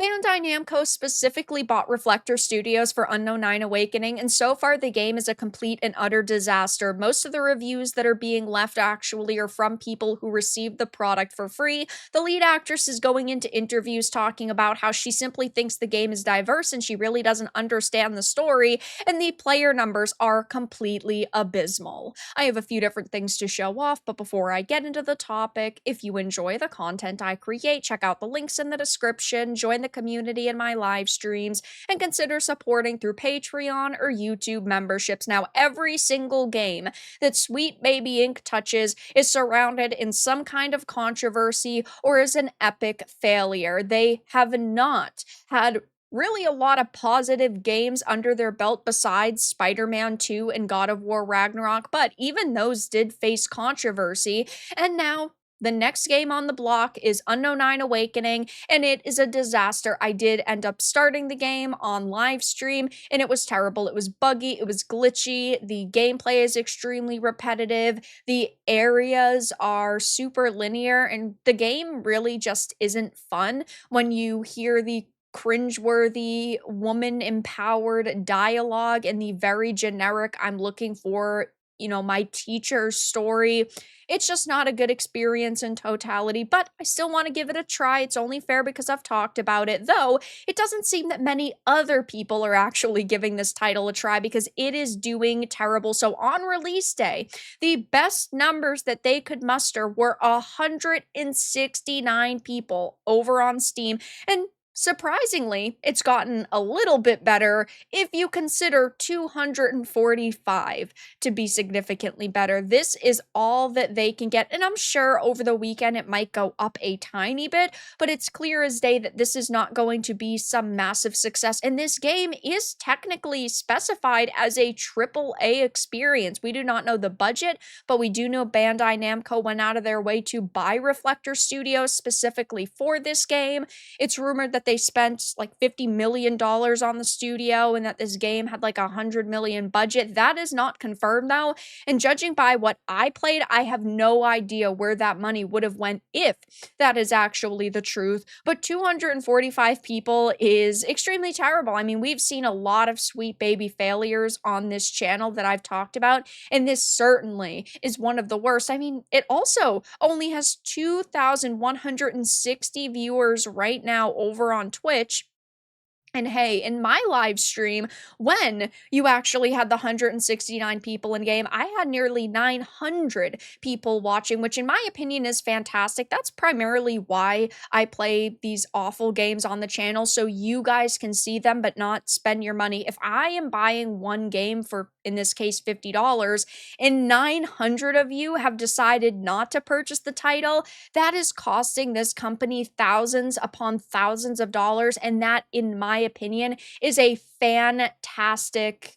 Bandai Namco specifically bought Reflector Studios for Unknown 9 Awakening, and so far the game is a complete and utter disaster. Most of the reviews that are being left actually are from people who received the product for free. The lead actress is going into interviews talking about how she simply thinks the game is diverse and she really doesn't understand the story, and the player numbers are completely abysmal. I have a few different things to show off, but before I get into the topic, if you enjoy the content I create, check out the links in the description, join the community in my live streams, and consider supporting through Patreon or YouTube memberships. Now, every single game that Sweet Baby Inc. touches is surrounded in some kind of controversy or is an epic failure. They have not had really a lot of positive games under their belt besides Spider-Man 2 and God of War Ragnarok, but even those did face controversy, and now the next game on the block is Unknown 9 Awakening, and it is a disaster. I did end up starting the game on live stream, and it was terrible. It was buggy, it was glitchy, the gameplay is extremely repetitive, the areas are super linear, and the game really just isn't fun when you hear the cringeworthy, woman empowered dialogue and the very generic, I'm looking for, my teacher's story. It's just not a good experience in totality, but I still want to give it a try. It's only fair because I've talked about it, though it doesn't seem that many other people are actually giving this title a try because it is doing terrible. So on release day, the best numbers that they could muster were 169 people over on Steam, and surprisingly, it's gotten a little bit better if you consider 245 to be significantly better. This is all that they can get, and I'm sure over the weekend it might go up a tiny bit, but it's clear as day that this is not going to be some massive success, and this game is technically specified as a AAA experience. We do not know the budget, but we do know Bandai Namco went out of their way to buy Reflector Studios specifically for this game. It's rumored that they spent like $50 million on the studio and that this game had like $100 million budget. That is not confirmed though. And judging by what I played, I have no idea where that money would have went if that is actually the truth. But 245 people is extremely terrible. I mean, we've seen a lot of Sweet Baby failures on this channel that I've talked about, and this certainly is one of the worst. I mean, it also only has 2,160 viewers right now over on Twitch. And hey, in my live stream, when you actually had the 169 people in game, I had nearly 900 people watching, which in my opinion is fantastic. That's primarily why I play these awful games on the channel, so you guys can see them but not spend your money. If I am buying one game for, in this case, $50, and 900 of you have decided not to purchase the title, that is costing this company thousands upon thousands of dollars, and that, in my opinion, is a fantastic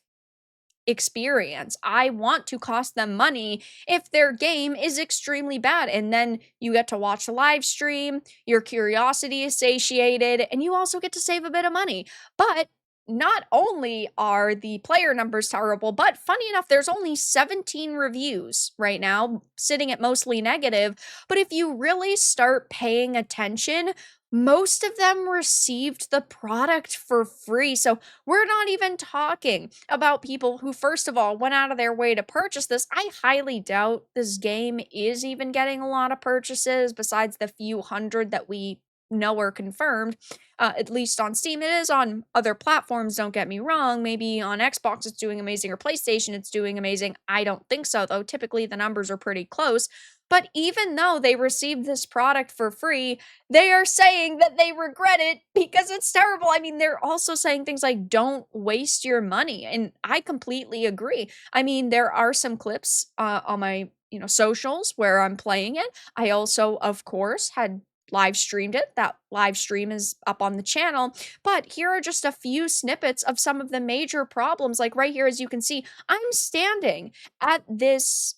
experience. I want to cost them money if their game is extremely bad, and then you get to watch the live stream, your curiosity is satiated, and you also get to save a bit of money. But not only are the player numbers terrible, but funny enough, there's only 17 reviews right now, sitting at mostly negative. But if you really start paying attention, most of them received the product for free. So we're not even talking about people who, first of all, went out of their way to purchase this. I highly doubt this game is even getting a lot of purchases besides the few hundred that we know are confirmed, at least on Steam. It is on other platforms, don't get me wrong. Maybe on Xbox it's doing amazing, or PlayStation it's doing amazing. I don't think so, though. Typically the numbers are pretty close. But even though they received this product for free, they are saying that they regret it because it's terrible. I mean, they're also saying things like, don't waste your money. And I completely agree. I mean, there are some clips on my socials where I'm playing it. I also, of course, had live streamed it. That live stream is up on the channel, but here are just a few snippets of some of the major problems. Like right here, as you can see, I'm standing at this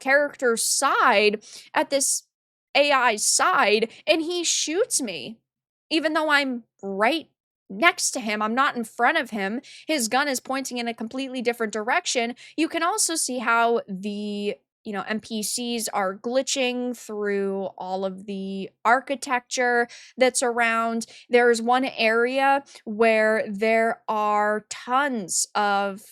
character's side, at this AI's side, and he shoots me even though I'm right next to him. I'm not in front of him. His gun is pointing in a completely different direction. You can also see how the NPCs are glitching through all of the architecture that's around. There's one area where there are tons of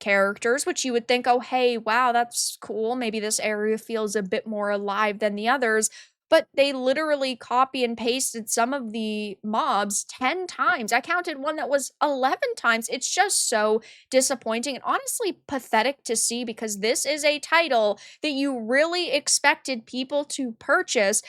characters, which you would think, oh, hey, wow, that's cool. Maybe this area feels a bit more alive than the others. But they literally copy and pasted some of the mobs 10 times. I counted one that was 11 times. It's just so disappointing and honestly pathetic to see because this is a title that you really expected people to purchase,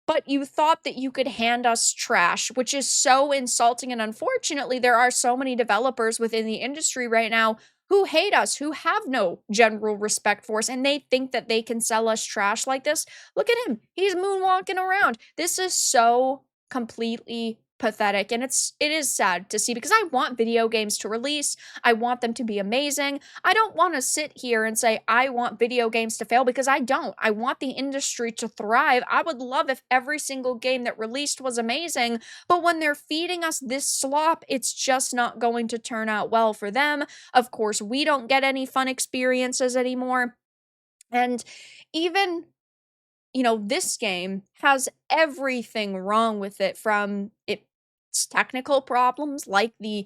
but you thought that you could hand us trash, which is so insulting. And unfortunately, there are so many developers within the industry right now who hate us, who have no general respect for us, and they think that they can sell us trash like this. Look at him. He's moonwalking around. This is so completely pathetic, and it is sad to see because I want video games to release. I want them to be amazing. I don't want to sit here and say I want video games to fail because I don't. I want the industry to thrive. I would love if every single game that released was amazing, but when they're feeding us this slop, it's just not going to turn out well for them. Of course, we don't get any fun experiences anymore. And even this game has everything wrong with it, from its technical problems like the,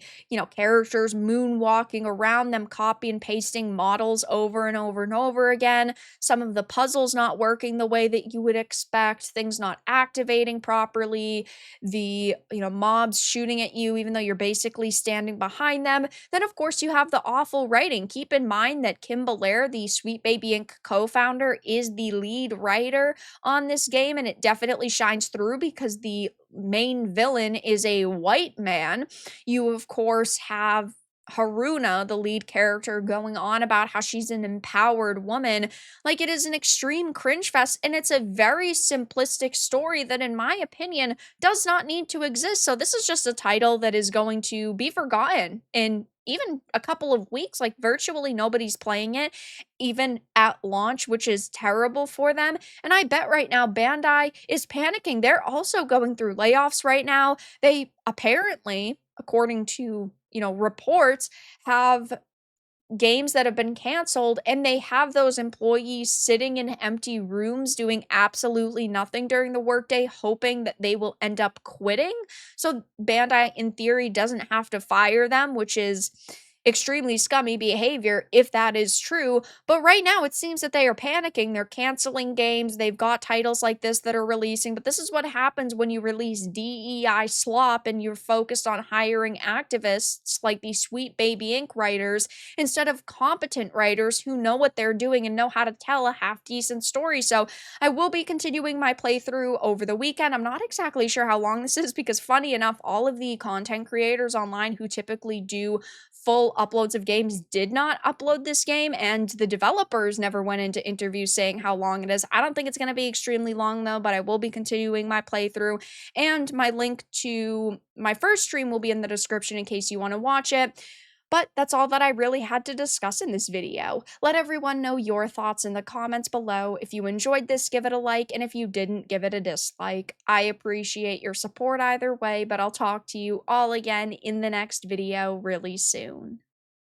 characters moonwalking around them, copy and pasting models over and over and over again, some of the puzzles not working the way that you would expect, things not activating properly, the, mobs shooting at you even though you're basically standing behind them. Then, of course, you have the awful writing. Keep in mind that Kim Belair, the Sweet Baby Inc. co-founder, is the lead writer on this game, and it definitely shines through because the main villain is a white man. You, of course, have Haruna, the lead character, going on about how she's an empowered woman. Like, it is an extreme cringe fest, and it's a very simplistic story that, in my opinion, does not need to exist. So, this is just a title that is going to be forgotten in even a couple of weeks. Like, virtually nobody's playing it, even at launch, which is terrible for them. And I bet right now Bandai is panicking. They're also going through layoffs right now. They apparently, according to, reports, have games that have been canceled, and they have those employees sitting in empty rooms doing absolutely nothing during the workday, hoping that they will end up quitting. So Bandai, in theory, doesn't have to fire them, which is extremely scummy behavior if that is true. But right now, it seems that they are panicking. They're canceling games. They've got titles like this that are releasing. But this is what happens when you release DEI slop and you're focused on hiring activists like the Sweet Baby Inc. writers instead of competent writers who know what they're doing and know how to tell a half-decent story. So I will be continuing my playthrough over the weekend. I'm not exactly sure how long this is because, funny enough, all of the content creators online who typically do full uploads of games did not upload this game, and the developers never went into interviews saying how long it is. I don't think it's going to be extremely long though, but I will be continuing my playthrough, and my link to my first stream will be in the description in case you want to watch it. But that's all that I really had to discuss in this video. Let everyone know your thoughts in the comments below. If you enjoyed this, give it a like, and if you didn't, give it a dislike. I appreciate your support either way, but I'll talk to you all again in the next video really soon.